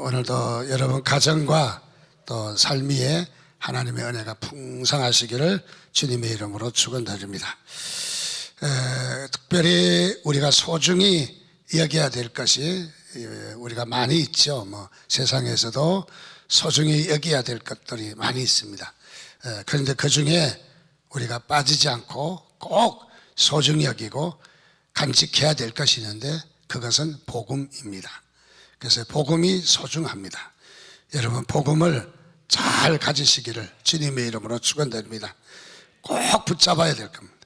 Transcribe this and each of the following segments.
오늘도 여러분 가정과 또 삶 위에 하나님의 은혜가 풍성하시기를 주님의 이름으로 축원드립니다. 특별히 우리가 소중히 여겨야 될 것이 우리가 많이 있죠. 세상에서도 소중히 여겨야 될 것들이 많이 있습니다. 그런데 그 중에 우리가 빠지지 않고 꼭 소중히 여기고 간직해야 될 것이 있는데 그것은 복음입니다. 그래서 복음이 소중합니다. 여러분 복음을 잘 가지시기를 주님의 이름으로 축원드립니다. 꼭 붙잡아야 될 겁니다.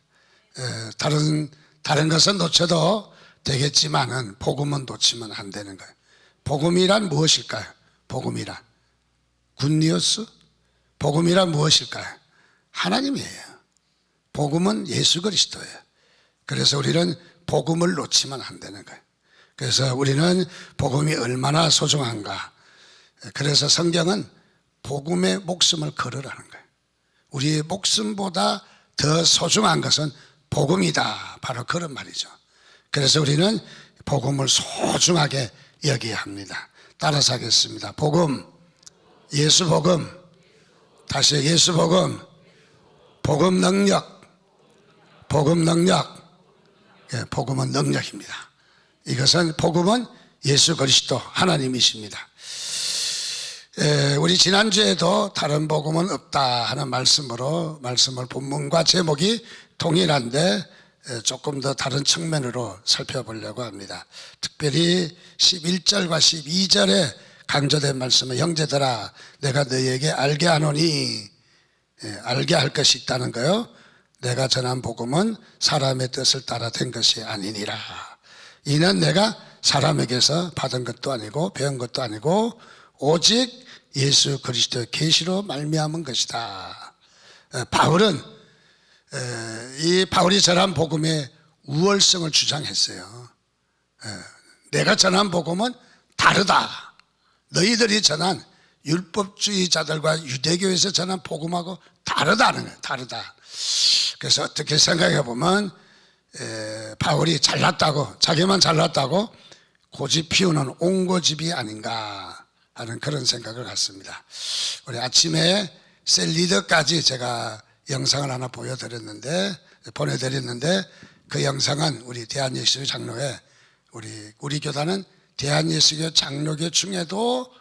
다른 것은 놓쳐도 되겠지만은 복음은 놓치면 안 되는 거예요. 복음이란 무엇일까요? 복음이란 굿뉴스? 복음이란 무엇일까요? 하나님이에요. 복음은 예수 그리스도예요. 그래서 우리는 복음을 놓치면 안 되는 거예요. 그래서 우리는 복음이 얼마나 소중한가. 그래서 성경은 복음의 목숨을 걸으라는 거예요. 우리의 목숨보다 더 소중한 것은 복음이다. 바로 그런 말이죠. 그래서 우리는 복음을 소중하게 여겨야 합니다. 따라서 하겠습니다. 복음, 예수 복음, 다시 예수 복음, 복음 능력, 복음 능력. 복음은 능력입니다. 이것은 복음은 예수 그리스도 하나님이십니다. 우리 지난주에도 다른 복음은 없다 하는 말씀을 본문과 제목이 동일한데 조금 더 다른 측면으로 살펴보려고 합니다. 특별히 11절과 12절에 강조된 말씀은 형제들아 내가 너희에게 알게 하노니 알게 할 것이 있다는 거요. 내가 전한 복음은 사람의 뜻을 따라 된 것이 아니니라. 이는 내가 사람에게서 받은 것도 아니고 배운 것도 아니고 오직 예수 그리스도의 계시로 말미암은 것이다. 바울은 바울이 전한 복음의 우월성을 주장했어요. 내가 전한 복음은 다르다. 너희들이 전한 율법주의자들과 유대교에서 전한 복음하고 다르다는 거예요. 다르다. 그래서 어떻게 생각해 보면 바울이 잘났다고 자기만 잘났다고 고집 피우는 옹고집이 아닌가 하는 그런 생각을 갖습니다. 우리 아침에 셀리더까지 제가 영상을 하나 보내드렸는데 그 영상은 우리 대한예수교 장로회 우리 교단은 대한예수교 장로교 중에도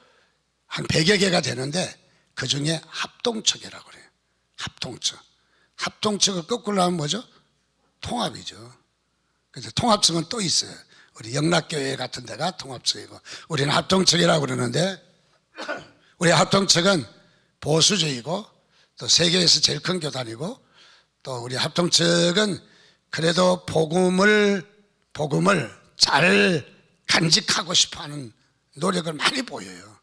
한 100여 개가 되는데 그 중에 합동측이라고 그래요. 합동측을 거꾸로 하면 뭐죠? 통합이죠. 그래서 통합측은 또 있어요. 우리 영락교회 같은 데가 통합측이고 우리는 합동측이라고 그러는데 우리 합동측은 보수적이고 또 세계에서 제일 큰 교단이고 또 우리 합동측은 그래도 복음을 잘 간직하고 싶어하는 노력을 많이 보여요.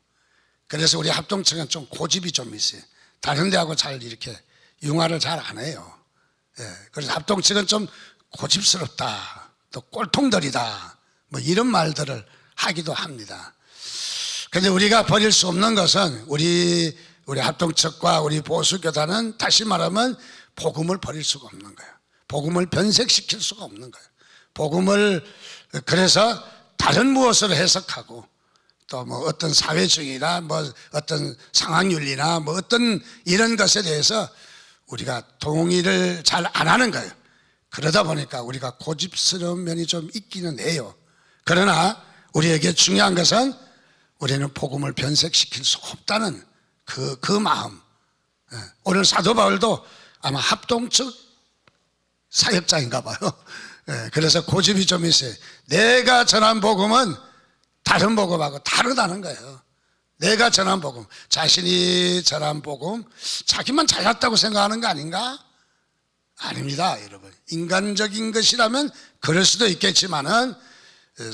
그래서 우리 합동측은 좀 고집이 좀 있어요. 다른 데하고 잘 이렇게 융화를 잘 안 해요. 그래서 합동측은 좀 고집스럽다, 또 꼴통들이다, 이런 말들을 하기도 합니다. 그런데 우리가 버릴 수 없는 것은 우리 합동측과 우리 보수교단은 다시 말하면 복음을 버릴 수가 없는 거예요. 복음을 변색시킬 수가 없는 거예요. 복음을 그래서 다른 무엇을 해석하고 또 어떤 사회주의나 어떤 상황윤리나 어떤 이런 것에 대해서 우리가 동의를 잘 안 하는 거예요. 그러다 보니까 우리가 고집스러운 면이 좀 있기는 해요. 그러나 우리에게 중요한 것은 우리는 복음을 변색시킬 수 없다는 그 마음. 오늘 사도 바울도 아마 합동측 사역자인가 봐요. 그래서 고집이 좀 있어요. 내가 전한 복음은 다른 복음하고 다르다는 거예요. 내가 전한 복음, 자신이 전한 복음, 자기만 잘났다고 생각하는 거 아닌가? 아닙니다, 여러분. 인간적인 것이라면 그럴 수도 있겠지만은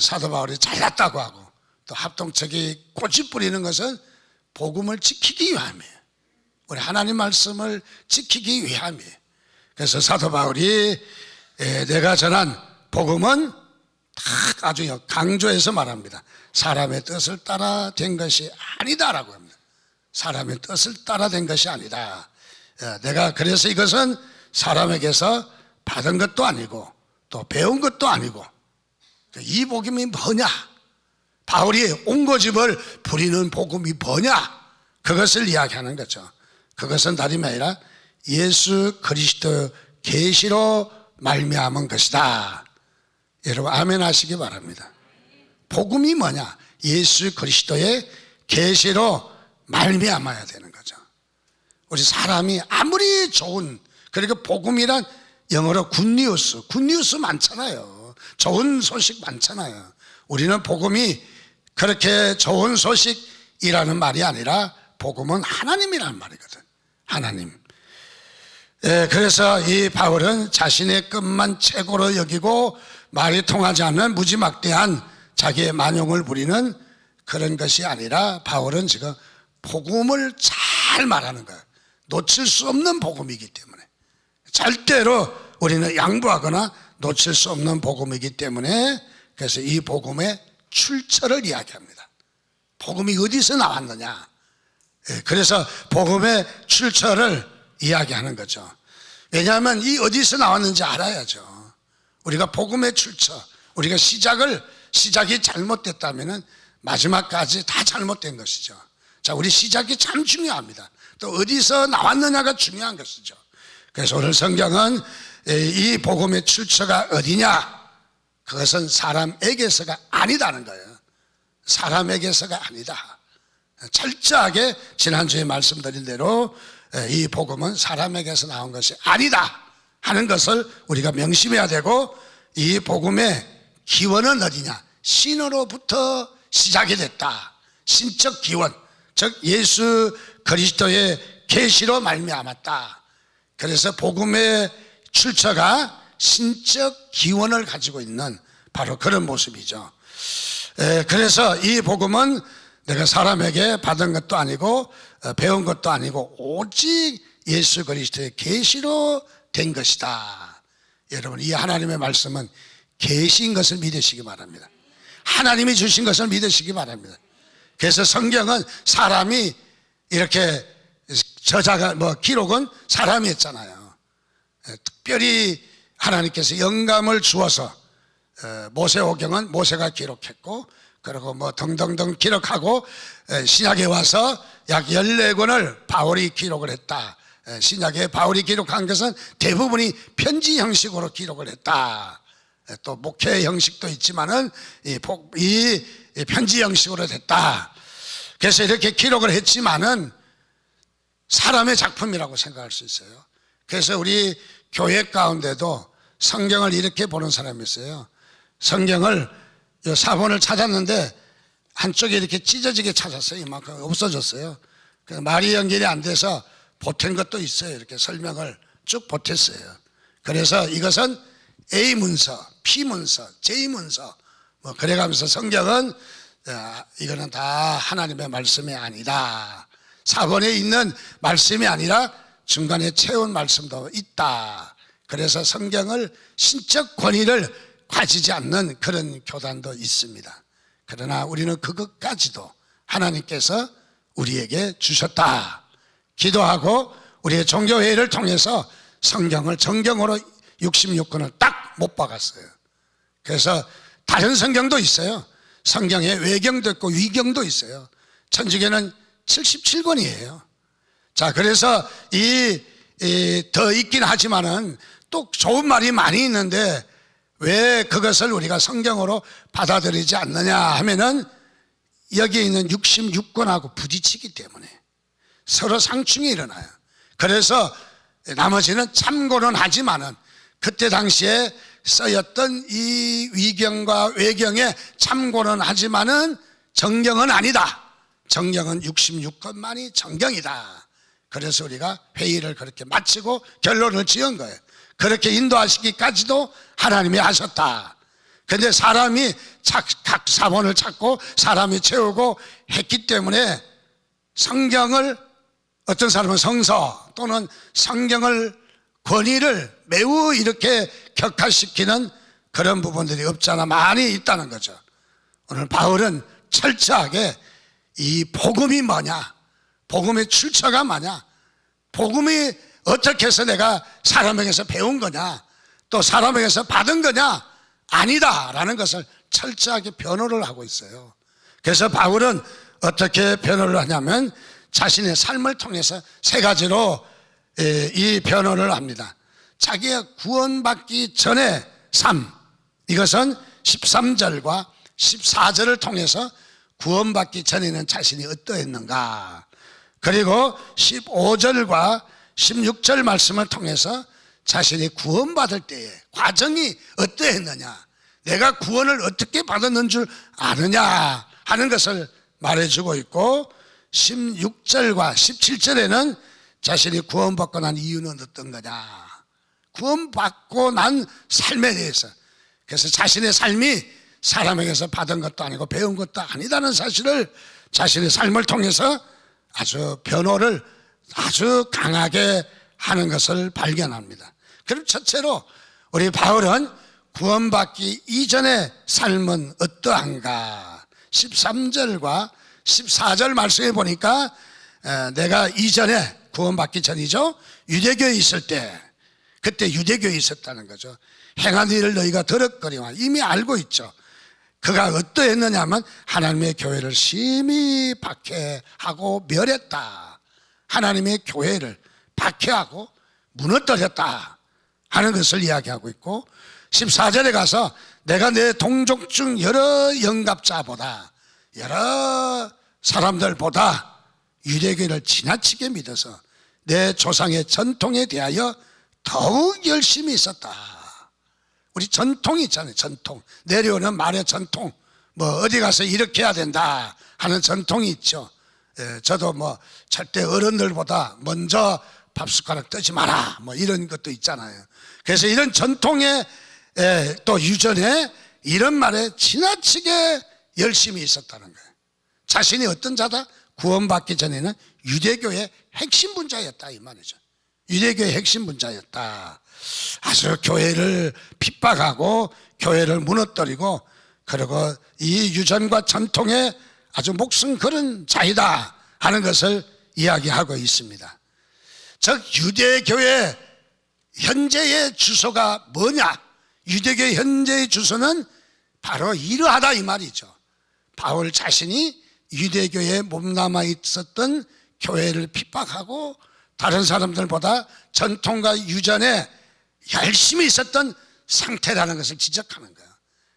사도 바울이 잘났다고 하고 또 합동측이 고집 부리는 것은 복음을 지키기 위함이에요. 우리 하나님 말씀을 지키기 위함이에요. 그래서 사도 바울이 내가 전한 복음은 딱 아주 강조해서 말합니다. 사람의 뜻을 따라 된 것이 아니다라고 합니다. 사람의 뜻을 따라 된 것이 아니다. 내가 그래서 이것은 사람에게서 받은 것도 아니고 또 배운 것도 아니고 이 복음이 뭐냐? 바울이 옹고집을 부리는 복음이 뭐냐? 그것을 이야기하는 거죠. 그것은 다름이 아니라 예수 그리스도 계시로 말미암은 것이다. 여러분 아멘 하시기 바랍니다. 복음이 뭐냐? 예수 그리스도의 계시로 말미암아야 되는 거죠. 우리 사람이 아무리 좋은, 그리고 복음이란 영어로 굿뉴스 많잖아요. 좋은 소식 많잖아요. 우리는 복음이 그렇게 좋은 소식이라는 말이 아니라 복음은 하나님이라는 말이거든. 하나님. 그래서 이 바울은 자신의 끝만 최고로 여기고 말이 통하지 않는 무지막대한 자기의 만용을 부리는 그런 것이 아니라 바울은 지금 복음을 잘 말하는 거예요. 놓칠 수 없는 복음이기 때문에, 절대로 우리는 양보하거나 놓칠 수 없는 복음이기 때문에, 그래서 이 복음의 출처를 이야기합니다. 복음이 어디서 나왔느냐? 그래서 복음의 출처를 이야기하는 거죠. 왜냐하면 이 어디서 나왔는지 알아야죠. 우리가 복음의 출처, 우리가 시작이 잘못됐다면 마지막까지 다 잘못된 것이죠. 자, 우리 시작이 참 중요합니다. 또 어디서 나왔느냐가 중요한 것이죠. 그래서 오늘 성경은 이 복음의 출처가 어디냐? 그것은 사람에게서가 아니다는 거예요. 사람에게서가 아니다. 철저하게 지난주에 말씀드린 대로 이 복음은 사람에게서 나온 것이 아니다 하는 것을 우리가 명심해야 되고, 이 복음의 기원은 어디냐? 신으로부터 시작이 됐다. 신적 기원, 즉 예수 그리스도의 계시로 말미암았다. 그래서 복음의 출처가 신적 기원을 가지고 있는 바로 그런 모습이죠. 그래서 이 복음은 내가 사람에게 받은 것도 아니고 배운 것도 아니고 오직 예수 그리스도의 계시로 된 것이다. 여러분, 이 하나님의 말씀은 계시인 것을 믿으시기 바랍니다. 하나님이 주신 것을 믿으시기 바랍니다. 그래서 성경은 사람이 이렇게 저자가 기록은 사람이 했잖아요. 특별히 하나님께서 영감을 주어서 모세오경은 모세가 기록했고, 그리고 등등등 기록하고, 신약에 와서 약 14권을 바울이 기록을 했다. 신약에 바울이 기록한 것은 대부분이 편지 형식으로 기록을 했다. 또 목회 형식도 있지만은 이 편지 형식으로 됐다. 그래서 이렇게 기록을 했지만은 사람의 작품이라고 생각할 수 있어요. 그래서 우리 교회 가운데도 성경을 이렇게 보는 사람이 있어요. 성경을 사본을 찾았는데 한쪽에 이렇게 찢어지게 찾았어요. 이만큼 없어졌어요. 말이 연결이 안 돼서 보탠 것도 있어요. 이렇게 설명을 쭉 보탰어요. 그래서 이것은 A 문서, P 문서, J 문서 그래가면서 성경은 이거는 다 하나님의 말씀이 아니다. 사본에 있는 말씀이 아니라 중간에 채운 말씀도 있다. 그래서 성경을 신적 권위를 가지지 않는 그런 교단도 있습니다. 그러나 우리는 그것까지도 하나님께서 우리에게 주셨다. 기도하고 우리의 종교회의를 통해서 성경을 정경으로 66권을 딱 못 박았어요. 그래서 다른 성경도 있어요. 성경에 외경도 있고 위경도 있어요. 천주교는 77권이에요. 자, 그래서 더 있긴 하지만은 또 좋은 말이 많이 있는데 왜 그것을 우리가 성경으로 받아들이지 않느냐 하면은 여기에 있는 66권하고 부딪히기 때문에 서로 상충이 일어나요. 그래서 나머지는 참고는 하지만은 그때 당시에 쓰였던 이 위경과 외경에 참고는 하지만은 정경은 아니다. 정경은 66권만이 정경이다. 그래서 우리가 회의를 그렇게 마치고 결론을 지은 거예요. 그렇게 인도하시기까지도 하나님이 하셨다. 그런데 사람이 각 사본을 찾고 사람이 채우고 했기 때문에 성경을, 어떤 사람은 성서 또는 성경을 권위를 매우 이렇게 격화시키는 그런 부분들이 없잖아 많이 있다는 거죠. 오늘 바울은 철저하게 이 복음이 뭐냐, 복음의 출처가 뭐냐, 복음이 어떻게 해서 내가 사람에게서 배운 거냐, 또 사람에게서 받은 거냐, 아니다라는 것을 철저하게 변호를 하고 있어요. 그래서 바울은 어떻게 변호를 하냐면 자신의 삶을 통해서 세 가지로 이 변호를 합니다. 자기가 구원받기 전의 삶, 이것은 13절과 14절을 통해서 구원받기 전에는 자신이 어떠했는가, 그리고 15절과 16절 말씀을 통해서 자신이 구원받을 때의 과정이 어떠했느냐, 내가 구원을 어떻게 받았는 줄 아느냐 하는 것을 말해주고 있고, 16절과 17절에는 자신이 구원받고 난 이유는 어떤 거냐, 구원받고 난 삶에 대해서, 그래서 자신의 삶이 사람에게서 받은 것도 아니고 배운 것도 아니다는 사실을 자신의 삶을 통해서 아주 변호를 아주 강하게 하는 것을 발견합니다. 그럼 첫째로 우리 바울은 구원받기 이전의 삶은 어떠한가, 13절과 14절 말씀에 보니까 내가 이전에, 구원받기 전이죠, 유대교에 있을 때, 그때 유대교에 있었다는 거죠. 행한 일을 너희가 더럽거리와 이미 알고 있죠. 그가 어떠했느냐 하면 하나님의 교회를 심히 박해하고 멸했다, 하나님의 교회를 박해하고 무너뜨렸다 하는 것을 이야기하고 있고, 14절에 가서 내가 내 동족 중 여러 영갑자보다, 여러 사람들보다 유대교를 지나치게 믿어서 내 조상의 전통에 대하여 더욱 열심히 있었다. 우리 전통이 있잖아요. 전통, 내려오는 말의 전통, 뭐 어디 가서 이렇게 해야 된다 하는 전통이 있죠. 저도 뭐 절대 어른들보다 먼저 밥 숟가락 뜨지 마라, 뭐 이런 것도 있잖아요. 그래서 이런 전통에 또 유전에 이런 말에 지나치게 열심히 있었다는 거예요. 자신이 어떤 자다? 구원받기 전에는 유대교의 핵심 분자였다 이 말이죠. 유대교의 핵심 분자였다. 아주 교회를 핍박하고 교회를 무너뜨리고, 그리고 이 유전과 전통에 아주 목숨 걸은 자이다 하는 것을 이야기하고 있습니다. 즉 유대교의 현재의 주소가 뭐냐, 유대교의 현재의 주소는 바로 이러하다 이 말이죠. 바울 자신이 유대교에 몸담아 있었던 교회를 핍박하고 다른 사람들보다 전통과 유전에 열심히 있었던 상태라는 것을 지적하는 거예요.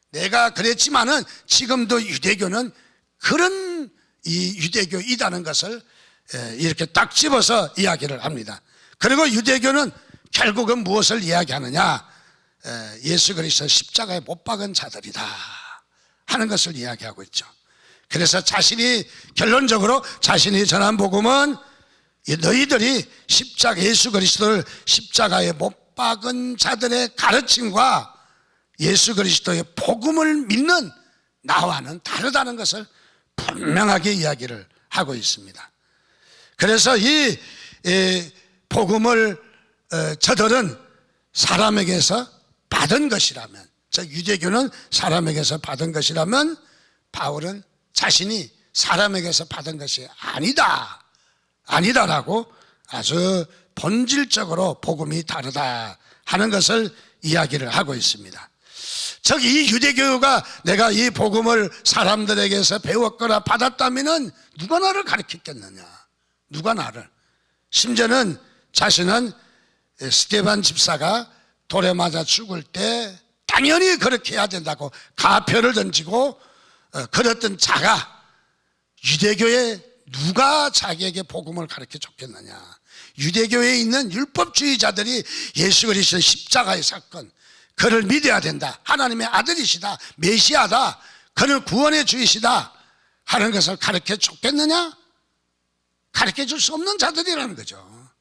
내가 그랬지만은 지금도 유대교는 그런 이 유대교이다는 것을 이렇게 딱 집어서 이야기를 합니다. 그리고 유대교는 결국은 무엇을 이야기하느냐, 예수 그리스도 십자가에 못 박은 자들이다 하는 것을 이야기하고 있죠. 그래서 자신이 결론적으로 자신이 전한 복음은 너희들이 예수 그리스도를 십자가에 못 박은 자들의 가르침과 예수 그리스도의 복음을 믿는 나와는 다르다는 것을 분명하게 이야기를 하고 있습니다. 그래서 이 복음을 저들은 사람에게서 받은 것이라면, 즉 유대교는 사람에게서 받은 것이라면 바울은 자신이 사람에게서 받은 것이 아니다라고 아주 본질적으로 복음이 다르다 하는 것을 이야기를 하고 있습니다. 즉 이 유대교가 내가 이 복음을 사람들에게서 배웠거나 받았다면 누가 나를 가르쳤겠느냐, 누가 나를. 심지어는 자신은 스데반 집사가 돌에 맞아 죽을 때 당연히 그렇게 해야 된다고 가표를 던지고 그랬던 자가 유대교에 누가 자기에게 복음을 가르쳐 줬겠느냐. 유대교에 있는 율법주의자들이 예수 그리스도의 십자가의 사건, 그를 믿어야 된다, 하나님의 아들이시다, 메시아다, 그는 구원의 주이시다 하는 것을 가르쳐 줬겠느냐? 가르쳐 줄 수 없는 자들이라는 거죠.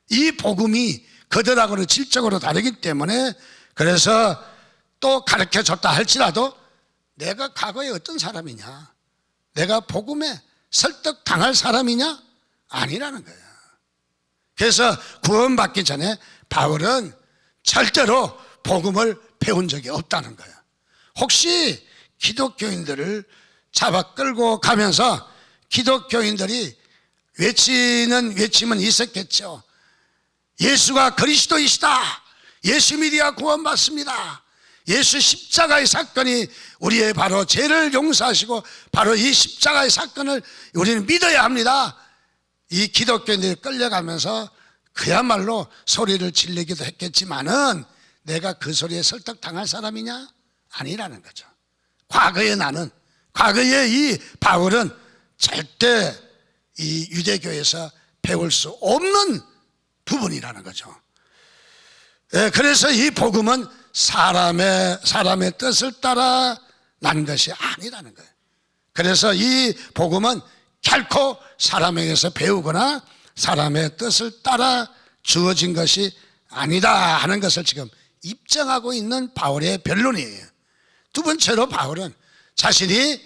이 복음이 그들하고는 질적으로 다르기 때문에, 그래서 또 가르쳐 줬다 할지라도 내가 과거에 어떤 사람이냐, 내가 복음에 설득당할 사람이냐? 아니라는 거예요. 그래서 구원받기 전에 바울은 절대로 복음을 배운 적이 없다는 거예요. 혹시 기독교인들을 잡아 끌고 가면서 기독교인들이 외치는 외침은 있었겠죠. 예수가 그리스도이시다, 예수 믿어야 구원받습니다, 예수 십자가의 사건이 우리의 바로 죄를 용서하시고 바로 이 십자가의 사건을 우리는 믿어야 합니다. 이 기독교인들이 끌려가면서 그야말로 소리를 지르기도 했겠지만은 내가 그 소리에 설득당할 사람이냐? 아니라는 거죠. 과거의 나는, 과거의 이 바울은 절대 이 유대교에서 배울 수 없는 부분이라는 거죠. 그래서 이 복음은 사람의 뜻을 따라 난 것이 아니라는 거예요. 그래서 이 복음은 결코 사람에게서 배우거나 사람의 뜻을 따라 주어진 것이 아니다 하는 것을 지금 입증하고 있는 바울의 변론이에요. 두 번째로 바울은 자신이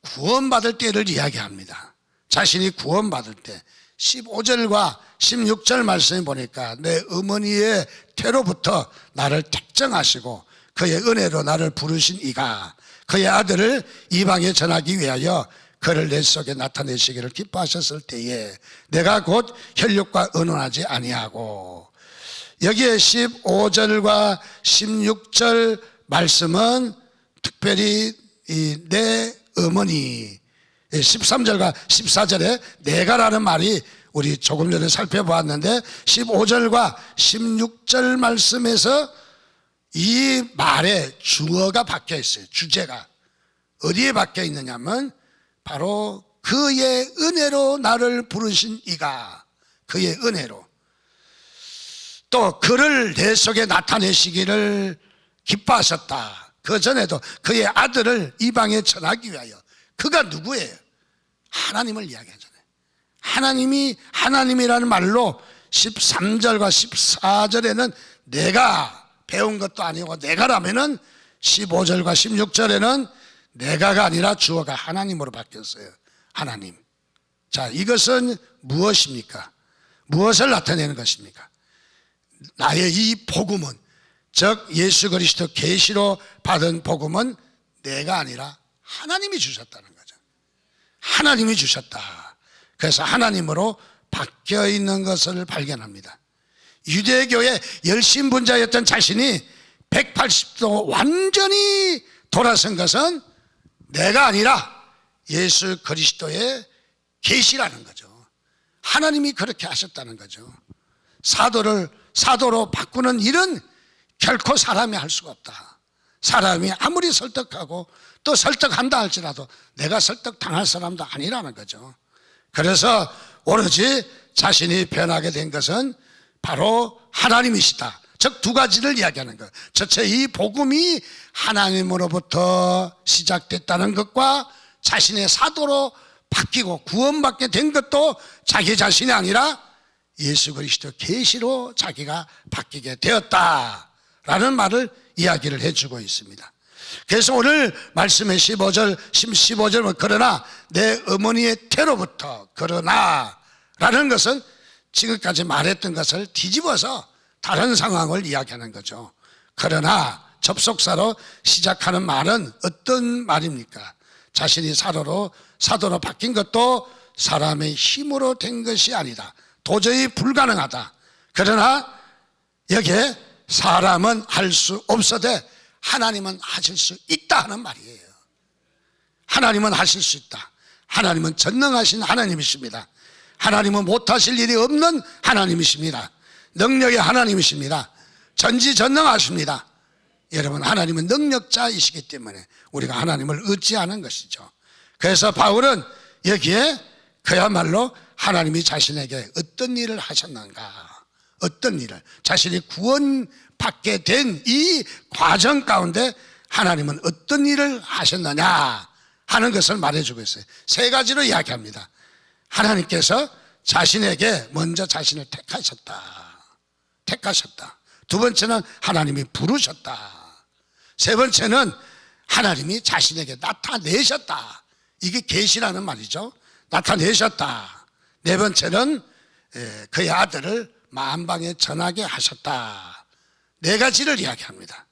구원받을 때를 이야기합니다. 자신이 구원받을 때 15절과 16절 말씀에 보니까 내 어머니의 태로부터 나를 택정하시고 그의 은혜로 나를 부르신 이가 그의 아들을 이방에 전하기 위하여 그를 내 속에 나타내시기를 기뻐하셨을 때에 내가 곧 혈육과 의논하지 아니하고, 여기에 15절과 16절 말씀은 특별히 내 어머니, 13절과 14절에 내가라는 말이 우리 조금 전에 살펴보았는데 15절과 16절 말씀에서 이 말에 주어가 박혀 있어요. 주제가 어디에 박혀 있느냐면 바로 그의 은혜로 나를 부르신 이가, 그의 은혜로 또 그를 내 속에 나타내시기를 기뻐하셨다. 그 전에도 그의 아들을 이방에 전하기 위하여. 그가 누구예요? 하나님을 이야기하잖아요. 하나님이라는 말로 13절과 14절에는 내가 배운 것도 아니고 내가라면은 15절과 16절에는 내가가 아니라 주어가 하나님으로 바뀌었어요. 하나님. 자, 이것은 무엇입니까? 무엇을 나타내는 것입니까? 나의 이 복음은, 즉 예수 그리스도 계시로 받은 복음은 내가 아니라 하나님이 주셨다는 거죠. 하나님이 주셨다. 그래서 하나님으로 바뀌어 있는 것을 발견합니다. 유대교의 열심분자였던 자신이 180도 완전히 돌아선 것은 내가 아니라 예수 그리스도의 계시라는 거죠. 하나님이 그렇게 하셨다는 거죠. 사도로 바꾸는 일은 결코 사람이 할 수가 없다. 사람이 아무리 설득하고 또 설득한다 할지라도 내가 설득당할 사람도 아니라는 거죠. 그래서 오로지 자신이 변하게 된 것은 바로 하나님이시다. 즉 두 가지를 이야기하는 거예요. 첫째, 이 복음이 하나님으로부터 시작됐다는 것과 자신의 사도로 바뀌고 구원받게 된 것도 자기 자신이 아니라 예수 그리스도 계시로 자기가 바뀌게 되었다라는 말을 이야기를 해주고 있습니다. 그래서 오늘 말씀의 15절 그러나 내 어머니의 태로부터, 그러나 라는 것은 지금까지 말했던 것을 뒤집어서 다른 상황을 이야기하는 거죠. 그러나 접속사로 시작하는 말은 어떤 말입니까? 자신이 사도로 바뀐 것도 사람의 힘으로 된 것이 아니다. 도저히 불가능하다. 그러나 여기에 사람은 할 수 없어도 하나님은 하실 수 있다 하는 말이에요. 하나님은 하실 수 있다. 하나님은 전능하신 하나님이십니다. 하나님은 못하실 일이 없는 하나님이십니다. 능력의 하나님이십니다. 전지전능하십니다. 여러분, 하나님은 능력자이시기 때문에 우리가 하나님을 의지하는 것이죠. 그래서 바울은 여기에 그야말로 하나님이 자신에게 어떤 일을 하셨는가, 어떤 일을, 자신이 구원받게 된 이 과정 가운데 하나님은 어떤 일을 하셨느냐 하는 것을 말해주고 있어요. 세 가지로 이야기합니다. 하나님께서 자신에게 먼저 자신을 택하셨다. 두 번째는 하나님이 부르셨다. 세 번째는 하나님이 자신에게 나타내셨다. 이게 계시라는 말이죠. 나타내셨다. 네 번째는 그의 아들을 만방에 전하게 하셨다. 네 가지를 이야기합니다.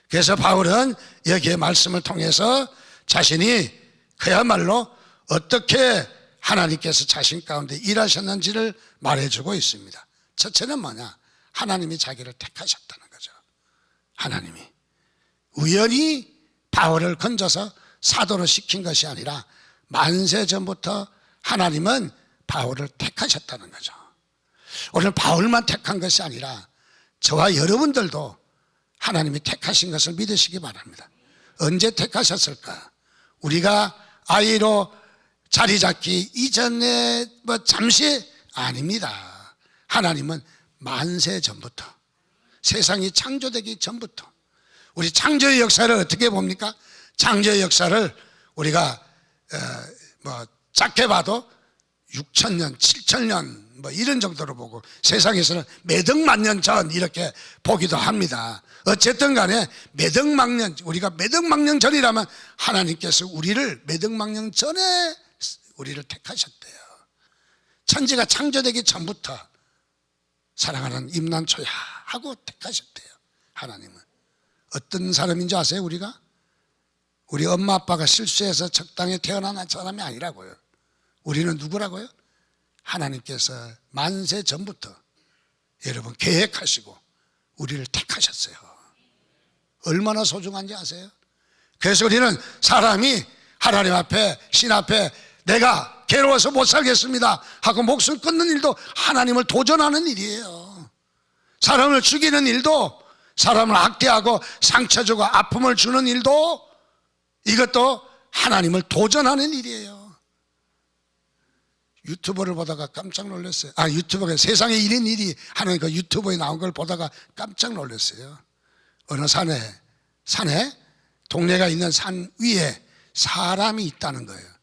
그래서 바울은 여기에 말씀을 통해서 자신이 그야말로 어떻게 하나님께서 자신 가운데 일하셨는지를 말해주고 있습니다. 첫째는 뭐냐? 하나님이 자기를 택하셨다는 거죠. 하나님이 우연히 바울을 건져서 사도로 시킨 것이 아니라 만세 전부터 하나님은 바울을 택하셨다는 거죠. 오늘 바울만 택한 것이 아니라 저와 여러분들도 하나님이 택하신 것을 믿으시기 바랍니다. 언제 택하셨을까? 우리가 아이로 자리 잡기 이전에 잠시 아닙니다. 하나님은 만세 전부터, 세상이 창조되기 전부터, 우리 창조의 역사를 어떻게 봅니까? 창조의 역사를 우리가 작게 봐도 6,000년, 7,000년 이런 정도로 보고 세상에서는 몇 억만 년 전 이렇게 보기도 합니다. 어쨌든 간에 몇 억만 년, 우리가 몇 억만 년 전이라면 하나님께서 우리를 몇 억만 년 전에 우리를 택하셨대요. 천지가 창조되기 전부터 사랑하는 임난초야 하고 택하셨대요. 하나님은 어떤 사람인지 아세요? 우리가? 우리 엄마 아빠가 실수해서 적당히 태어난 사람이 아니라고요. 우리는 누구라고요? 하나님께서 만세 전부터 여러분 계획하시고 우리를 택하셨어요. 얼마나 소중한지 아세요? 그래서 우리는 사람이 하나님 앞에, 신 앞에 내가 괴로워서 못 살겠습니다 하고 목숨 끊는 일도 하나님을 도전하는 일이에요. 사람을 죽이는 일도, 사람을 학대하고 상처 주고 아픔을 주는 일도, 이것도 하나님을 도전하는 일이에요. 유튜버를 보다가 깜짝 놀랐어요. 유튜버가 세상에 1인 1위 하는 그 유튜버에 나온 걸 보다가 깜짝 놀랐어요. 어느 산에 동네가 있는 산 위에 사람이 있다는 거예요.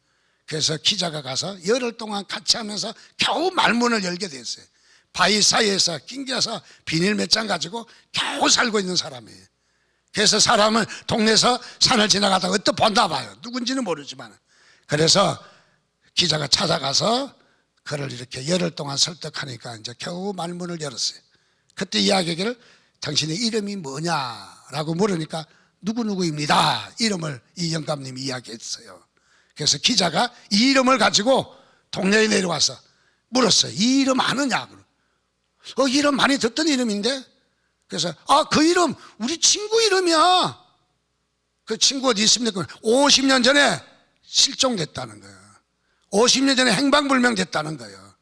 그래서 기자가 가서 열흘 동안 같이 하면서 겨우 말문을 열게 됐어요. 바위 사이에서 낑겨서 비닐 몇 장 가지고 겨우 살고 있는 사람이에요. 그래서 사람은 동네에서 산을 지나가다가 어떻게 본다 봐요. 누군지는 모르지만. 그래서 기자가 찾아가서 그를 이렇게 열흘 동안 설득하니까 이제 겨우 말문을 열었어요. 그때 이야기를 당신의 이름이 뭐냐라고 물으니까 누구누구입니다. 이름을 이 영감님이 이야기했어요. 그래서 기자가 이 이름을 가지고 동네에 내려와서 물었어요. 이 이름 아느냐고. 이름 많이 듣던 이름인데. 그래서 그 이름 우리 친구 이름이야. 그 친구 어디 있습니까? 50년 전에 실종됐다는 거예요. 50년 전에 행방불명됐다는 거예요.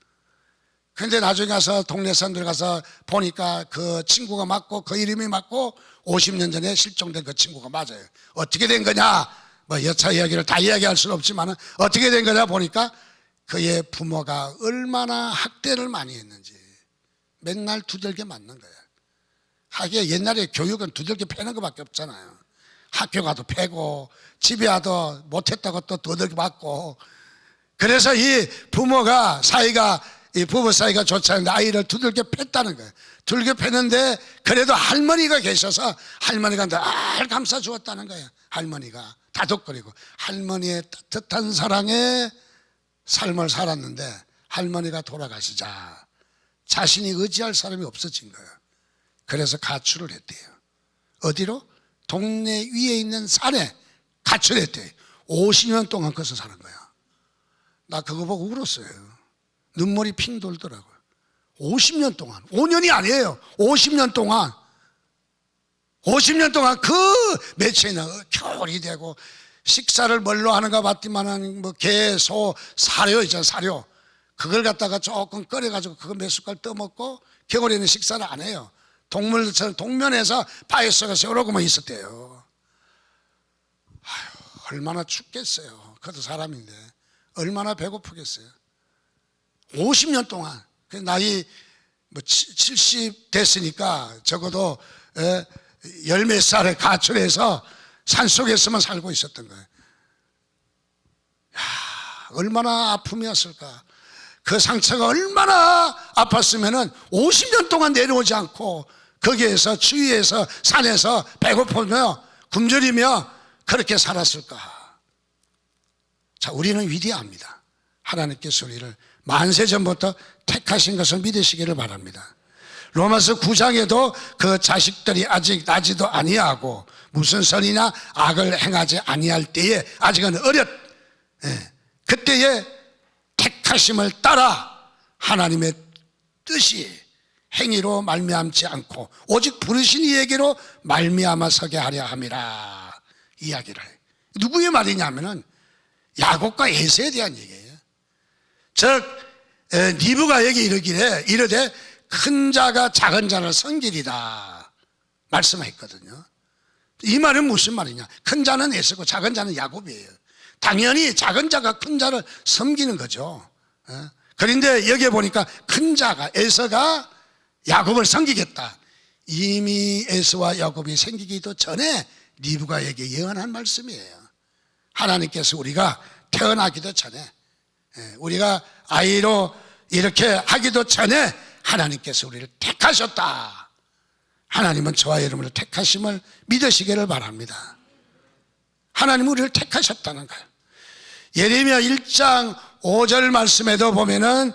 그런데 나중에 가서 동네 사람들 가서 보니까 그 친구가 맞고 그 이름이 맞고 50년 전에 실종된 그 친구가 맞아요. 어떻게 된 거냐? 여차 이야기를 다 이야기할 수는 없지만 어떻게 된 거냐 보니까 그의 부모가 얼마나 학대를 많이 했는지 맨날 두들겨 맞는 거예요. 하기에 옛날에 교육은 두들겨 패는 것밖에 없잖아요. 학교 가도 패고 집에 와도 못했다고 또 두들겨 맞고. 그래서 이 부모가 이 부부 사이가 좋지 않은데 아이를 두들겨 팼다는 거예요. 두들겨 팼는데 그래도 할머니가 계셔서 할머니가 늘 감싸 주었다는 거예요. 할머니가 다독거리고 할머니의 따뜻한 사랑에 삶을 살았는데 할머니가 돌아가시자 자신이 의지할 사람이 없어진 거예요. 그래서 가출을 했대요. 어디로? 동네 위에 있는 산에 가출했대요. 50년 동안 거기서 사는 거야. 나 그거 보고 울었어요. 눈물이 핑 돌더라고요. 50년 동안, 5년이 아니에요. 50년 동안 그 매체나 겨울이 되고 식사를 뭘로 하는가 봤더니만 개, 소, 사료 있잖아요. 사료. 그걸 갖다가 조금 끓여가지고 그거 몇 숟갈 떠먹고 겨울에는 식사를 안 해요. 동물들처럼 동면에서 바위 속에 세우라고만 있었대요. 얼마나 춥겠어요. 그것도 사람인데 얼마나 배고프겠어요. 50년 동안 나이 70 됐으니까 적어도 열 몇 살에 가출해서 산속에서만 살고 있었던 거예요. 얼마나 아픔이었을까. 그 상처가 얼마나 아팠으면 50년 동안 내려오지 않고 거기에서 주위에서 산에서 배고프며 굶주리며 그렇게 살았을까. 자, 우리는 위대합니다. 하나님께서 우리를 만세 전부터 택하신 것을 믿으시기를 바랍니다. 로마서 9장에도 그 자식들이 아직 나지도 아니하고 무슨 선이나 악을 행하지 아니할 때에 아직은 그때에 택하심을 따라 하나님의 뜻이 행위로 말미암지 않고 오직 부르신 이에게로 말미암아 서게 하려 함이라 이야기를 해요. 누구의 말이냐면은 야곱과 에서에 대한 얘기예요. 즉 리브가 여기 이르되 큰 자가 작은 자를 섬기리다 말씀했거든요. 이 말은 무슨 말이냐? 큰 자는 에서고 작은 자는 야곱이에요. 당연히 작은 자가 큰 자를 섬기는 거죠. 그런데 여기에 보니까 큰 자가 에서가 야곱을 섬기겠다. 이미 에서와 야곱이 생기기도 전에 리브가에게 예언한 말씀이에요. 하나님께서 우리가 태어나기도 전에, 우리가 아이로 이렇게 하기도 전에 하나님께서 우리를 택하셨다. 하나님은 저와 여러분을 택하심을 믿으시기를 바랍니다. 하나님은 우리를 택하셨다는 거예요. 예레미야 1장 5절 말씀에도 보면은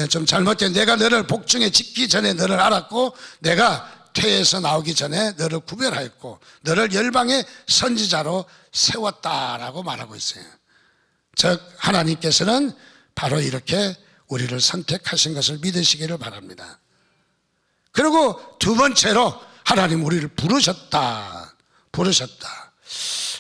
좀 잘못된, 내가 너를 복중에 짓기 전에 너를 알았고 내가 태에서 나오기 전에 너를 구별하였고 너를 열방의 선지자로 세웠다라고 말하고 있어요. 즉 하나님께서는 바로 이렇게 우리를 선택하신 것을 믿으시기를 바랍니다. 그리고 두 번째로 하나님 우리를 부르셨다.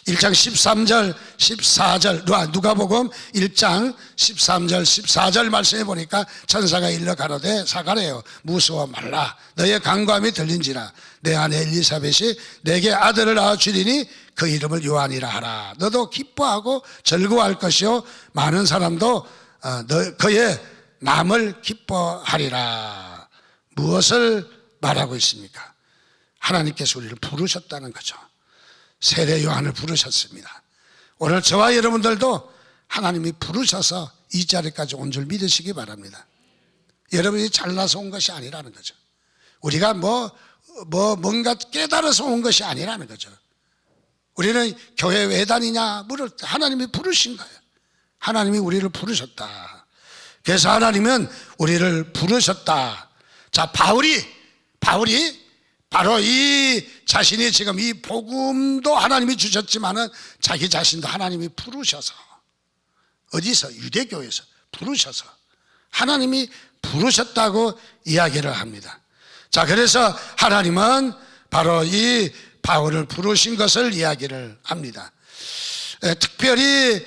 1장 13절 14절 누가복음 1장 13절 14절 말씀해 보니까 천사가 일러 가로되 사가래요 무서워 말라 너의 간구함이 들린지라 내 아내 엘리사벳이 내게 아들을 낳아 주리니 그 이름을 요한이라 하라. 너도 기뻐하고 즐거워할 것이요 많은 사람도 그의 남을 기뻐하리라. 무엇을 말하고 있습니까? 하나님께서 우리를 부르셨다는 거죠. 세례 요한을 부르셨습니다. 오늘 저와 여러분들도 하나님이 부르셔서 이 자리까지 온 줄 믿으시기 바랍니다. 여러분이 잘나서 온 것이 아니라는 거죠. 우리가 뭔가 깨달아서 온 것이 아니라는 거죠. 우리는 교회 왜 다니냐 물을 때 하나님이 부르신 거예요. 하나님이 우리를 부르셨다. 그래서 하나님은 우리를 부르셨다. 자, 바울이 바로 이 자신이 지금 이 복음도 하나님이 주셨지만은 자기 자신도 하나님이 부르셔서, 어디서? 유대교에서 부르셔서 하나님이 부르셨다고 이야기를 합니다. 자, 그래서 하나님은 바로 이 바울을 부르신 것을 이야기를 합니다. 특별히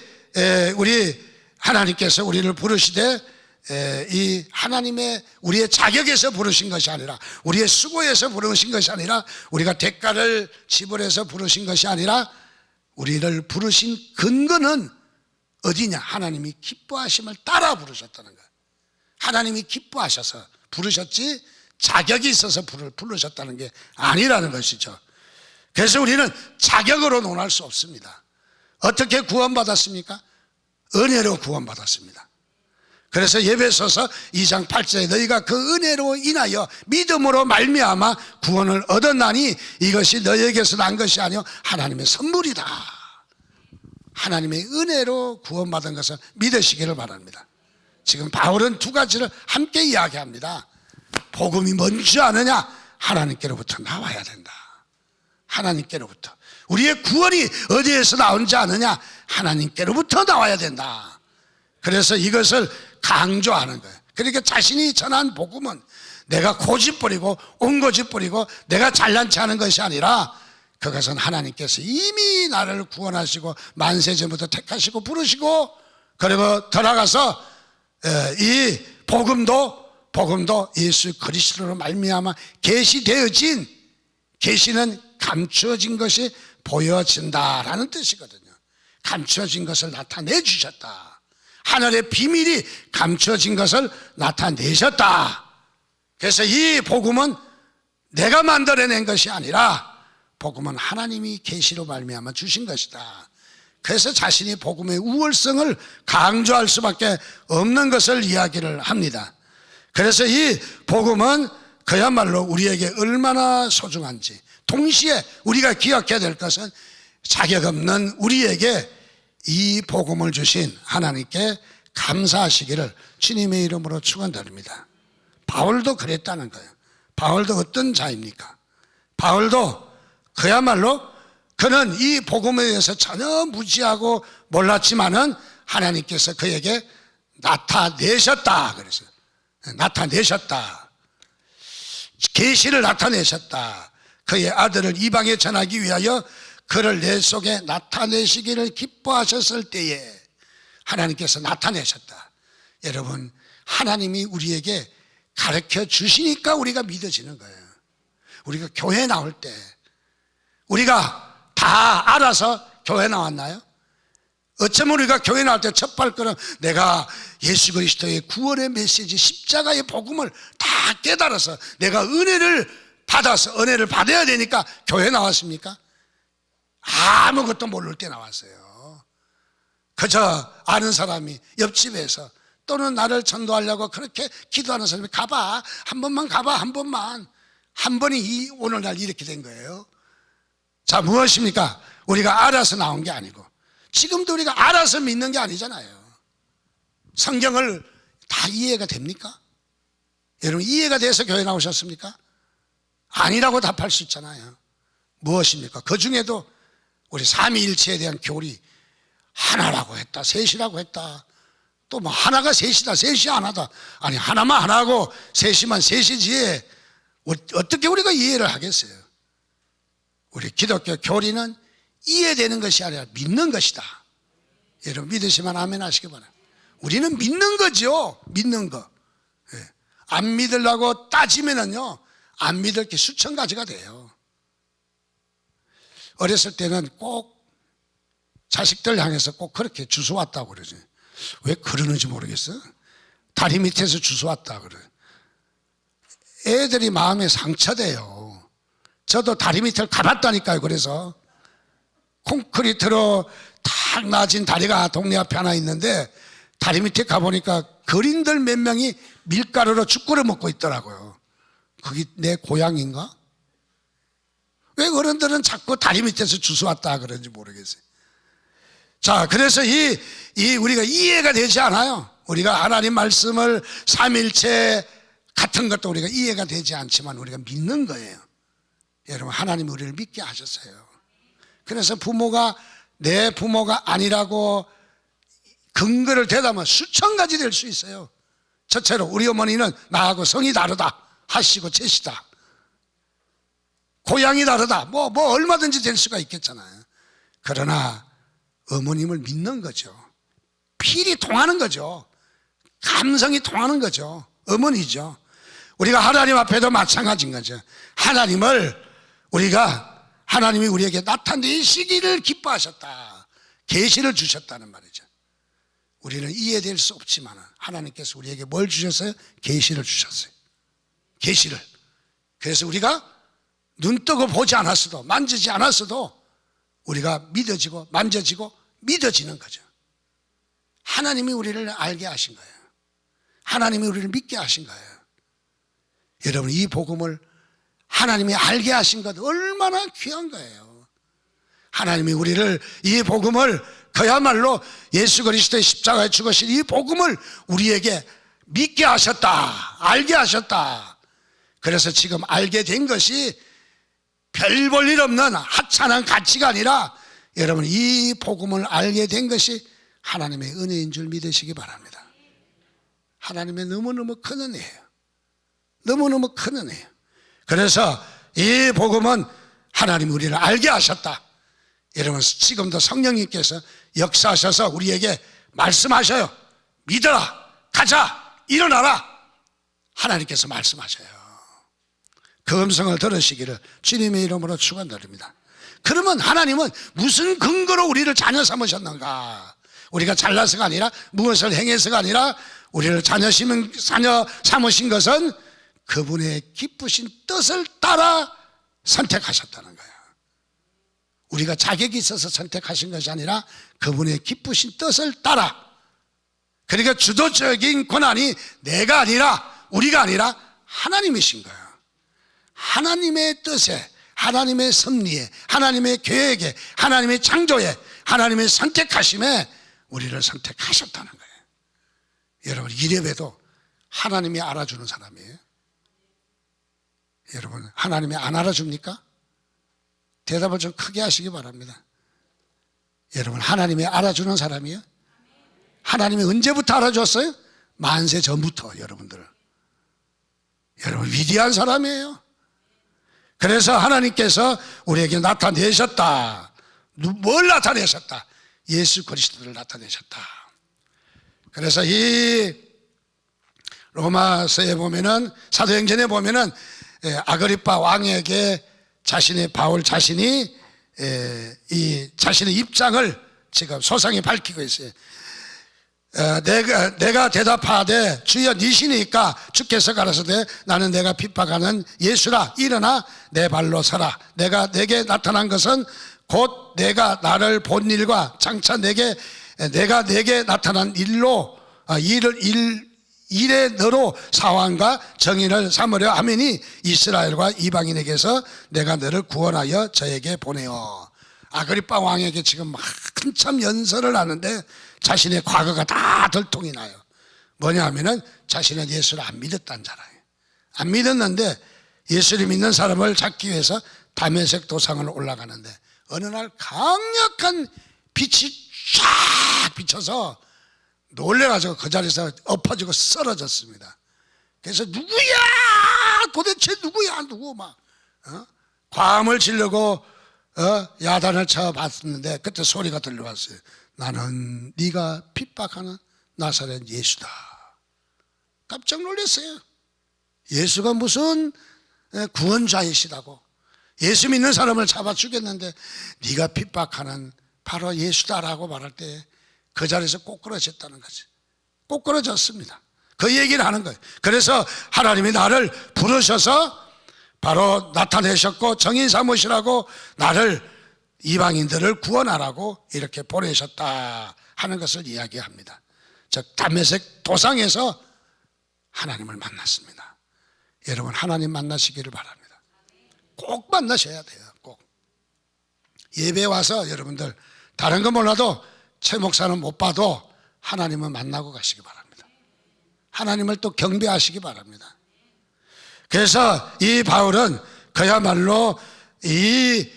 우리 하나님께서 우리를 부르시되 이 하나님의 우리의 자격에서 부르신 것이 아니라, 우리의 수고에서 부르신 것이 아니라, 우리가 대가를 지불해서 부르신 것이 아니라, 우리를 부르신 근거는 어디냐? 하나님이 기뻐하심을 따라 부르셨다는 거예요. 하나님이 기뻐하셔서 부르셨지 자격이 있어서 부르셨다는 게 아니라는 것이죠. 그래서 우리는 자격으로 논할 수 없습니다. 어떻게 구원받았습니까? 은혜로 구원받았습니다. 그래서 예배소서 2장 8절에 너희가 그 은혜로 인하여 믿음으로 말미암아 구원을 얻었나니 이것이 너희에게서 난 것이 아니요 하나님의 선물이다. 하나님의 은혜로 구원받은 것을 믿으시기를 바랍니다. 지금 바울은 두 가지를 함께 이야기합니다. 복음이 뭔지 아느냐? 하나님께로부터 나와야 된다. 하나님께로부터. 우리의 구원이 어디에서 나온지 아느냐? 하나님께로부터 나와야 된다. 그래서 이것을 강조하는 거예요. 그러니까 자신이 전한 복음은 내가 고집부리고 온고집부리고 내가 잘난 체 하는 것이 아니라, 그것은 하나님께서 이미 나를 구원하시고 만세전부터 택하시고 부르시고, 그리고 들어가서 이 복음도 예수 그리스도로 말미암아 계시되어진, 계시는 감추어진 것이 보여진다라는 뜻이거든요. 감추어진 것을 나타내 주셨다. 하늘의 비밀이 감추어진 것을 나타내셨다. 그래서 이 복음은 내가 만들어낸 것이 아니라 복음은 하나님이 계시로 말미암아 주신 것이다. 그래서 자신이 복음의 우월성을 강조할 수밖에 없는 것을 이야기를 합니다. 그래서 이 복음은 그야말로 우리에게 얼마나 소중한지, 동시에 우리가 기억해야 될 것은 자격 없는 우리에게 이 복음을 주신 하나님께 감사하시기를 주님의 이름으로 축원드립니다. 바울도 그랬다는 거예요. 바울도 어떤 자입니까? 바울도 그야말로 그는 이 복음에 대해서 전혀 무지하고 몰랐지만은 하나님께서 그에게 나타내셨다 그랬어요. 나타내셨다. 계시를 나타내셨다. 그의 아들을 이방에 전하기 위하여 그를 내 속에 나타내시기를 기뻐하셨을 때에 하나님께서 나타내셨다. 여러분, 하나님이 우리에게 가르쳐 주시니까 우리가 믿어지는 거예요. 우리가 교회 나올 때 우리가 다 알아서 교회 나왔나요? 어쩌면 우리가 교회 나올 때 첫 발걸음 내가 예수 그리스도의 구원의 메시지 십자가의 복음을 다 깨달아서 내가 은혜를 받아서 은혜를 받아야 되니까 교회 나왔습니까? 아무것도 모를 때 나왔어요. 그저 아는 사람이 옆집에서 또는 나를 전도하려고 그렇게 기도하는 사람이 가봐, 한 번만 가봐, 한 번만. 한 번이 오늘날 이렇게 된 거예요. 자, 무엇입니까? 우리가 알아서 나온 게 아니고 지금도 우리가 알아서 믿는 게 아니잖아요. 성경을 다 이해가 됩니까? 여러분, 이해가 돼서 교회 나오셨습니까? 아니라고 답할 수 있잖아요. 무엇입니까? 그 중에도 우리 삼위일체에 대한 교리, 하나라고 했다, 셋이라고 했다, 또 뭐 하나가 셋이다, 셋이 하나다. 아니, 하나만 하나고 셋이만 셋이지 어떻게 우리가 이해를 하겠어요? 우리 기독교 교리는 이해되는 것이 아니라 믿는 것이다. 여러분, 믿으시면 아멘 하시기 바랍니다. 우리는 믿는 거죠. 믿는 거. 안 믿으려고 따지면은요, 안 믿을 게 수천 가지가 돼요. 어렸을 때는 꼭 자식들 향해서 꼭 그렇게 주워 왔다고 그러지. 왜 그러는지 모르겠어. 다리 밑에서 주워 왔다 그래. 애들이 마음에 상처돼요. 저도 다리 밑을 가봤다니까요. 그래서 콘크리트로 탁 낮은 다리가 동네 앞에 하나 있는데 다리 밑에 가보니까 거린들 몇 명이 밀가루로 죽구려 먹고 있더라고요. 그게 내 고향인가? 왜 어른들은 자꾸 다리 밑에서 주워 왔다 그런지 모르겠어요. 자, 그래서 우리가 이해가 되지 않아요. 우리가 하나님 말씀을 삼일체 같은 것도 우리가 이해가 되지 않지만 우리가 믿는 거예요. 여러분, 하나님이 우리를 믿게 하셨어요. 그래서 부모가 내 부모가 아니라고 근거를 대다면 수천 가지 될 수 있어요. 첫째로 우리 어머니는 나하고 성이 다르다 하시고 제시다. 고향이 다르다. 뭐 얼마든지 될 수가 있겠잖아요. 그러나 어머님을 믿는 거죠. 필이 통하는 거죠. 감성이 통하는 거죠. 어머니죠. 우리가 하나님 앞에도 마찬가지인 거죠. 하나님이 우리에게 나타내시기를 기뻐하셨다. 계시를 주셨다는 말이죠. 우리는 이해될 수 없지만 하나님께서 우리에게 뭘 주셨어요? 계시를 주셨어요. 계시를. 그래서 우리가 눈 뜨고 보지 않았어도, 만지지 않았어도 우리가 믿어지고 만져지고 믿어지는 거죠. 하나님이 우리를 알게 하신 거예요. 하나님이 우리를 믿게 하신 거예요. 여러분, 이 복음을 하나님이 알게 하신 것 얼마나 귀한 거예요. 하나님이 우리를, 이 복음을 그야말로 예수 그리스도의 십자가에 죽으신 이 복음을 우리에게 믿게 하셨다, 알게 하셨다. 그래서 지금 알게 된 것이 별 볼 일 없는 하찮은 가치가 아니라 여러분, 이 복음을 알게 된 것이 하나님의 은혜인 줄 믿으시기 바랍니다. 하나님의 너무너무 큰 은혜예요. 너무너무 큰 은혜예요. 그래서 이 복음은 하나님이 우리를 알게 하셨다. 여러분, 지금도 성령님께서 역사하셔서 우리에게 말씀하셔요. 믿어라, 가자, 일어나라. 하나님께서 말씀하셔요. 그 음성을 들으시기를 주님의 이름으로 축원드립니다. 그러면 하나님은 무슨 근거로 우리를 자녀 삼으셨는가? 우리가 잘나서가 아니라, 무엇을 행해서가 아니라 우리를 자녀 삼으신 것은 그분의 기쁘신 뜻을 따라 선택하셨다는 거예요. 우리가 자격이 있어서 선택하신 것이 아니라 그분의 기쁘신 뜻을 따라. 그러니까 주도적인 권한이 내가 아니라, 우리가 아니라 하나님이신 거예요. 하나님의 뜻에, 하나님의 섭리에, 하나님의 계획에, 하나님의 창조에, 하나님의 선택하심에 우리를 선택하셨다는 거예요. 여러분, 이래봬도 하나님이 알아주는 사람이에요. 여러분, 하나님이 안 알아줍니까? 대답을 좀 크게 하시기 바랍니다. 여러분, 하나님이 알아주는 사람이에요? 하나님이 언제부터 알아줬어요? 만세 전부터. 여러분들, 여러분 위대한 사람이에요. 그래서 하나님께서 우리에게 나타내셨다. 뭘 나타내셨다? 예수 그리스도를 나타내셨다. 그래서 이 로마서에 보면은, 사도행전에 보면은 아그리파 왕에게 바울 자신이 이 자신의 입장을 지금 소상히 밝히고 있어요. 내가 대답하되 주여 니시니까 주께서 가라사대 나는 내가 핍박하는 예수라. 일어나 내 발로 서라. 내게 나타난 것은 곧 내가 나를 본 일과 장차 내가 내게 나타난 일에 너로 사왕과 정의를 삼으려 하매니 이스라엘과 이방인에게서 내가 너를 구원하여 저에게 보내어. 아그리파 왕에게 지금 한참 연설을 하는데 자신의 과거가 다 들통이 나요. 뭐냐 하면은 자신은 예수를 안 믿었다는 자라요. 안 믿었는데 예수를 믿는 사람을 잡기 위해서 다메섹 도상을 올라가는데 어느 날 강력한 빛이 쫙 비쳐서 놀래가지고 그 자리에서 엎어지고 쓰러졌습니다. 그래서 누구야? 도대체 누구야? 누구 막 과음을 지르고 야단을 쳐봤는데 그때 소리가 들려왔어요. 나는 네가 핍박하는 나사렛 예수다. 깜짝 놀랐어요. 예수가 무슨 구원자이시다고, 예수 믿는 사람을 잡아 죽였는데 네가 핍박하는 바로 예수다라고 말할 때 그 자리에서 꼬꾸라졌다는 거지. 꼬꾸라졌습니다. 그 얘기를 하는 거예요. 그래서 하나님이 나를 부르셔서 바로 나타내셨고 정의 삼으시라고 나를, 이방인들을 구원하라고 이렇게 보내셨다 하는 것을 이야기합니다. 즉 다메섹 도상에서 하나님을 만났습니다. 여러분 하나님 만나시기를 바랍니다. 꼭 만나셔야 돼요. 꼭 예배 와서 여러분들 다른 거 몰라도 최 목사는 못 봐도 하나님을 만나고 가시기 바랍니다. 하나님을 또 경배하시기 바랍니다. 그래서 이 바울은 그야말로 이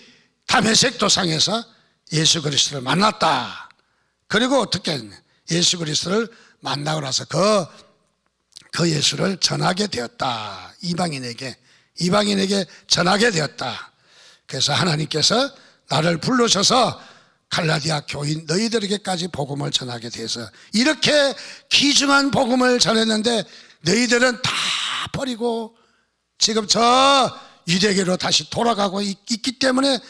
다메섹 도상에서 예수 그리스도를 만났다. 그리고 어떻게 했냐? 예수 그리스도를 만나고 나서 그 예수를 전하게 되었다. 이방인에게 전하게 되었다. 그래서 하나님께서 나를 불러셔서 갈라디아 교인 너희들에게까지 복음을 전하게 돼서 이렇게 귀중한 복음을 전했는데 너희들은 다 버리고 지금 저 유대교로 다시 돌아가고 있기 때문에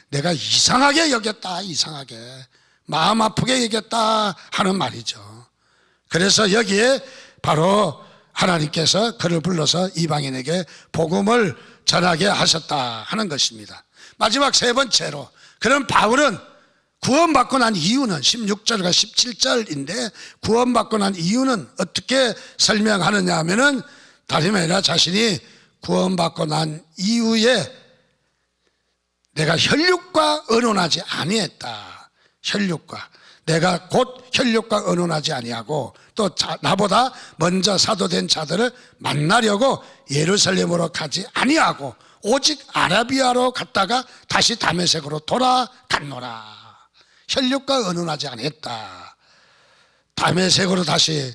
내가 이상하게 여겼다. 이상하게 마음 아프게 여겼다 하는 말이죠. 그래서 여기에 바로 하나님께서 그를 불러서 이방인에게 복음을 전하게 하셨다 하는 것입니다. 마지막 세 번째로, 그럼 바울은 구원받고 난 이유는 16절과 17절인데 구원받고 난 이유는 어떻게 설명하느냐 하면은 다름이 아니라 자신이 구원받고 난 이후에 내가 혈육과 언혼하지 아니했다. 내가 곧 혈육과 언혼하지 아니하고 또 나보다 먼저 사도된 자들을 만나려고 예루살렘으로 가지 아니하고 오직 아라비아로 갔다가 다시 다메섹으로 돌아갔노라. 혈육과 언혼하지 아니했다. 다메섹으로 다시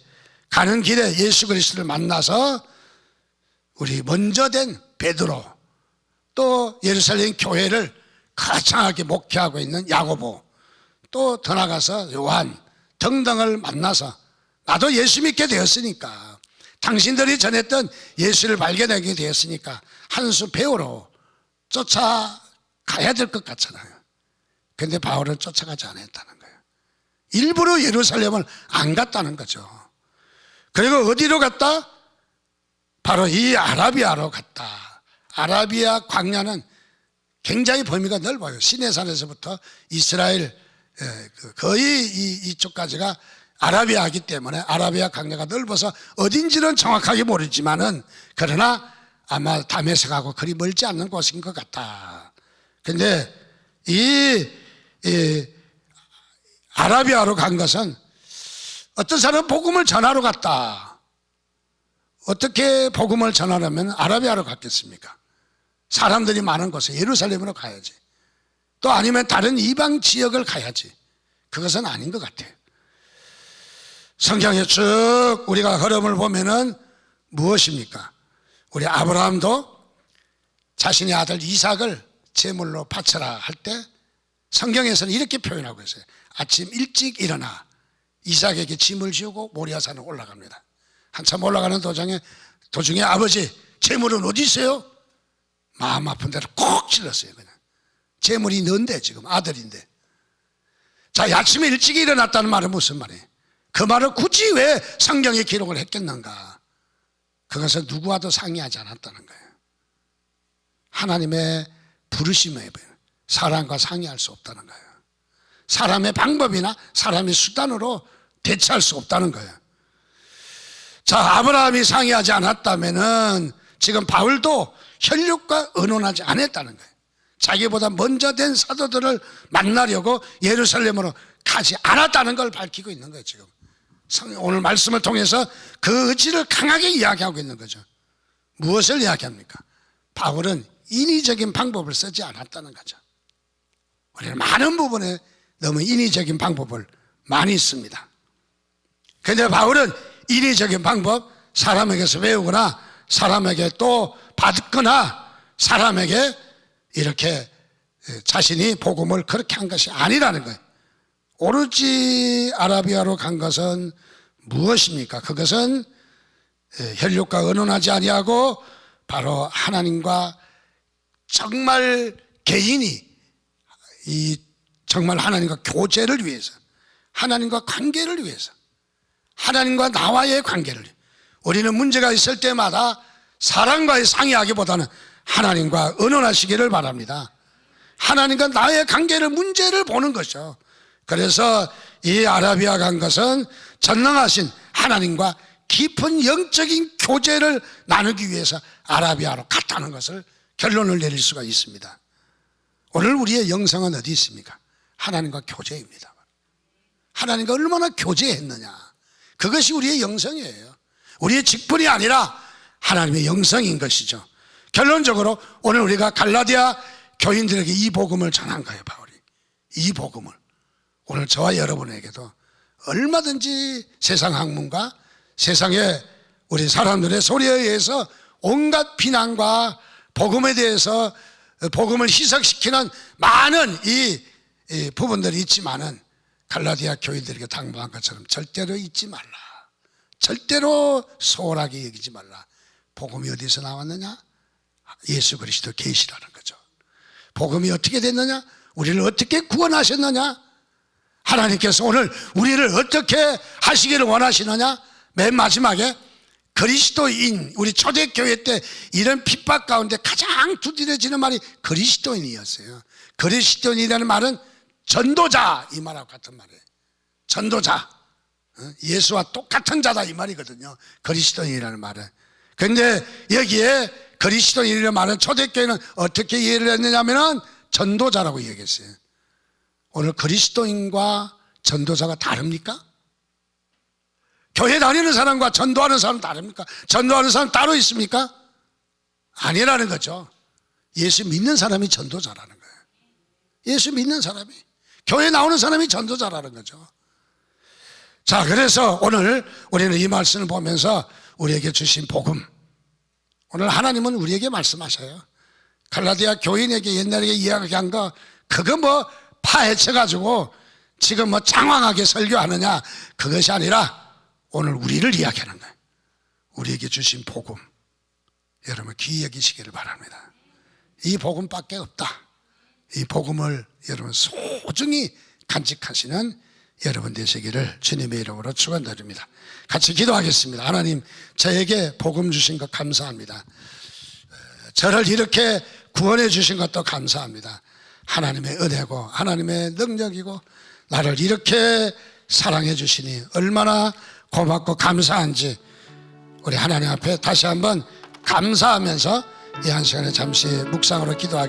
가는 길에 예수 그리스도를 만나서 우리 먼저 된 베드로, 또 예루살렘 교회를 거창하게 목회하고 있는 야고보, 또 더 나가서 요한 등등을 만나서 나도 예수 믿게 되었으니까, 당신들이 전했던 예수를 발견하게 되었으니까 한 수 배우러 쫓아가야 될 것 같잖아요. 그런데 바울은 쫓아가지 않았다는 거예요. 일부러 예루살렘을 안 갔다는 거죠. 그리고 어디로 갔다? 바로 이 아라비아로 갔다. 아라비아 광야는 굉장히 범위가 넓어요. 시내산에서부터 이스라엘 거의 이쪽까지가 아라비아이기 때문에 아라비아 광야가 넓어서 어딘지는 정확하게 모르지만은 그러나 아마 다메섹하고 그리 멀지 않는 곳인 것 같다. 그런데 이 아라비아로 간 것은 어떤 사람은 복음을 전하러 갔다. 어떻게 복음을 전하려면 아라비아로 갔겠습니까? 사람들이 많은 곳에 예루살렘으로 가야지. 또 아니면 다른 이방 지역을 가야지. 그것은 아닌 것 같아요. 성경에 쭉 우리가 흐름을 보면은 무엇입니까? 우리 아브라함도 자신의 아들 이삭을 제물로 바쳐라 할 때 성경에서는 이렇게 표현하고 있어요. 아침 일찍 일어나 이삭에게 짐을 지우고 모리아산을 올라갑니다. 한참 올라가는 도중에 아버지 제물은 어디 있어요? 마음 아픈 대로 콕 찔렀어요. 그냥 제물이 넌데 지금 아들인데. 자, 아침에 일찍 일어났다는 말은 무슨 말이에요? 그 말을 굳이 왜 성경에 기록을 했겠는가? 그것은 누구와도 상의하지 않았다는 거예요. 하나님의 부르심에 사람과 상의할 수 없다는 거예요. 사람의 방법이나 사람의 수단으로 대체할 수 없다는 거예요. 자, 아브라함이 상의하지 않았다면은 지금 바울도 혈육과 의논하지 않았다는 거예요. 자기보다 먼저 된 사도들을 만나려고 예루살렘으로 가지 않았다는 걸 밝히고 있는 거예요. 지금 오늘 말씀을 통해서 그 의지를 강하게 이야기하고 있는 거죠. 무엇을 이야기합니까? 바울은 인위적인 방법을 쓰지 않았다는 거죠. 우리는 많은 부분에 너무 인위적인 방법을 많이 씁니다. 그런데 바울은 인위적인 방법, 사람에게서 배우거나 사람에게 또 받거나 사람에게 이렇게 자신이 복음을 그렇게 한 것이 아니라는 거예요. 오로지 아라비아로 간 것은 무엇입니까? 그것은 혈육과 의논하지 아니하고 바로 하나님과 정말 개인이 정말 하나님과 교제를 위해서, 하나님과 관계를 위해서, 하나님과 나와의 관계를 위해서, 우리는 문제가 있을 때마다 사람과의 상의하기보다는 하나님과 의논하시기를 바랍니다. 하나님과 나의 관계를, 문제를 보는 거죠. 그래서 이 아라비아 간 것은 전능하신 하나님과 깊은 영적인 교제를 나누기 위해서 아라비아로 갔다는 것을 결론을 내릴 수가 있습니다. 오늘 우리의 영성은 어디 있습니까? 하나님과 교제입니다. 하나님과 얼마나 교제했느냐, 그것이 우리의 영성이에요. 우리의 직분이 아니라 하나님의 영성인 것이죠. 결론적으로 오늘 우리가 갈라디아 교인들에게 이 복음을 전한 거예요. 바울이 이 복음을 오늘 저와 여러분에게도 얼마든지 세상 학문과 세상의 우리 사람들의 소리에 의해서 온갖 비난과 복음에 대해서 복음을 희석시키는 많은 이 부분들이 있지만은 갈라디아 교인들에게 당부한 것처럼 절대로 잊지 말라, 절대로 소홀하게 여기지 말라. 복음이 어디서 나왔느냐? 예수 그리스도 계시라는 거죠. 복음이 어떻게 됐느냐? 우리를 어떻게 구원하셨느냐? 하나님께서 오늘 우리를 어떻게 하시기를 원하시느냐? 맨 마지막에 그리스도인, 우리 초대교회 때 이런 핍박 가운데 가장 두드려지는 말이 그리스도인이었어요. 그리스도인이라는 말은 전도자, 이 말하고 같은 말이에요. 전도자, 예수와 똑같은 자다, 이 말이거든요. 그리스도인이라는 말은. 그런데 여기에 그리스도인이라는 말은 초대교회는 어떻게 이해를 했느냐면 전도자라고 얘기했어요. 오늘 그리스도인과 전도자가 다릅니까? 교회 다니는 사람과 전도하는 사람 다릅니까? 전도하는 사람 따로 있습니까? 아니라는 거죠. 예수 믿는 사람이 전도자라는 거예요. 예수 믿는 사람이, 교회 나오는 사람이 전도자라는 거죠. 자, 그래서 오늘 우리는 이 말씀을 보면서 우리에게 주신 복음, 오늘 하나님은 우리에게 말씀하셔요. 갈라디아 교인에게 옛날에 이야기한 거 그거 뭐 파헤쳐가지고 지금 뭐 장황하게 설교하느냐, 그것이 아니라 오늘 우리를 이야기하는 거예요. 우리에게 주신 복음, 여러분 귀히 여기시기를 바랍니다. 이 복음밖에 없다. 이 복음을 여러분 소중히 간직하시는 여러분 되시기를 주님의 이름으로 축원드립니다. 같이 기도하겠습니다. 하나님, 저에게 복음 주신 것 감사합니다. 저를 이렇게 구원해 주신 것도 감사합니다. 하나님의 은혜고 하나님의 능력이고 나를 이렇게 사랑해 주시니 얼마나 고맙고 감사한지 우리 하나님 앞에 다시 한번 감사하면서 이 한 시간에 잠시 묵상으로 기도하겠습니다.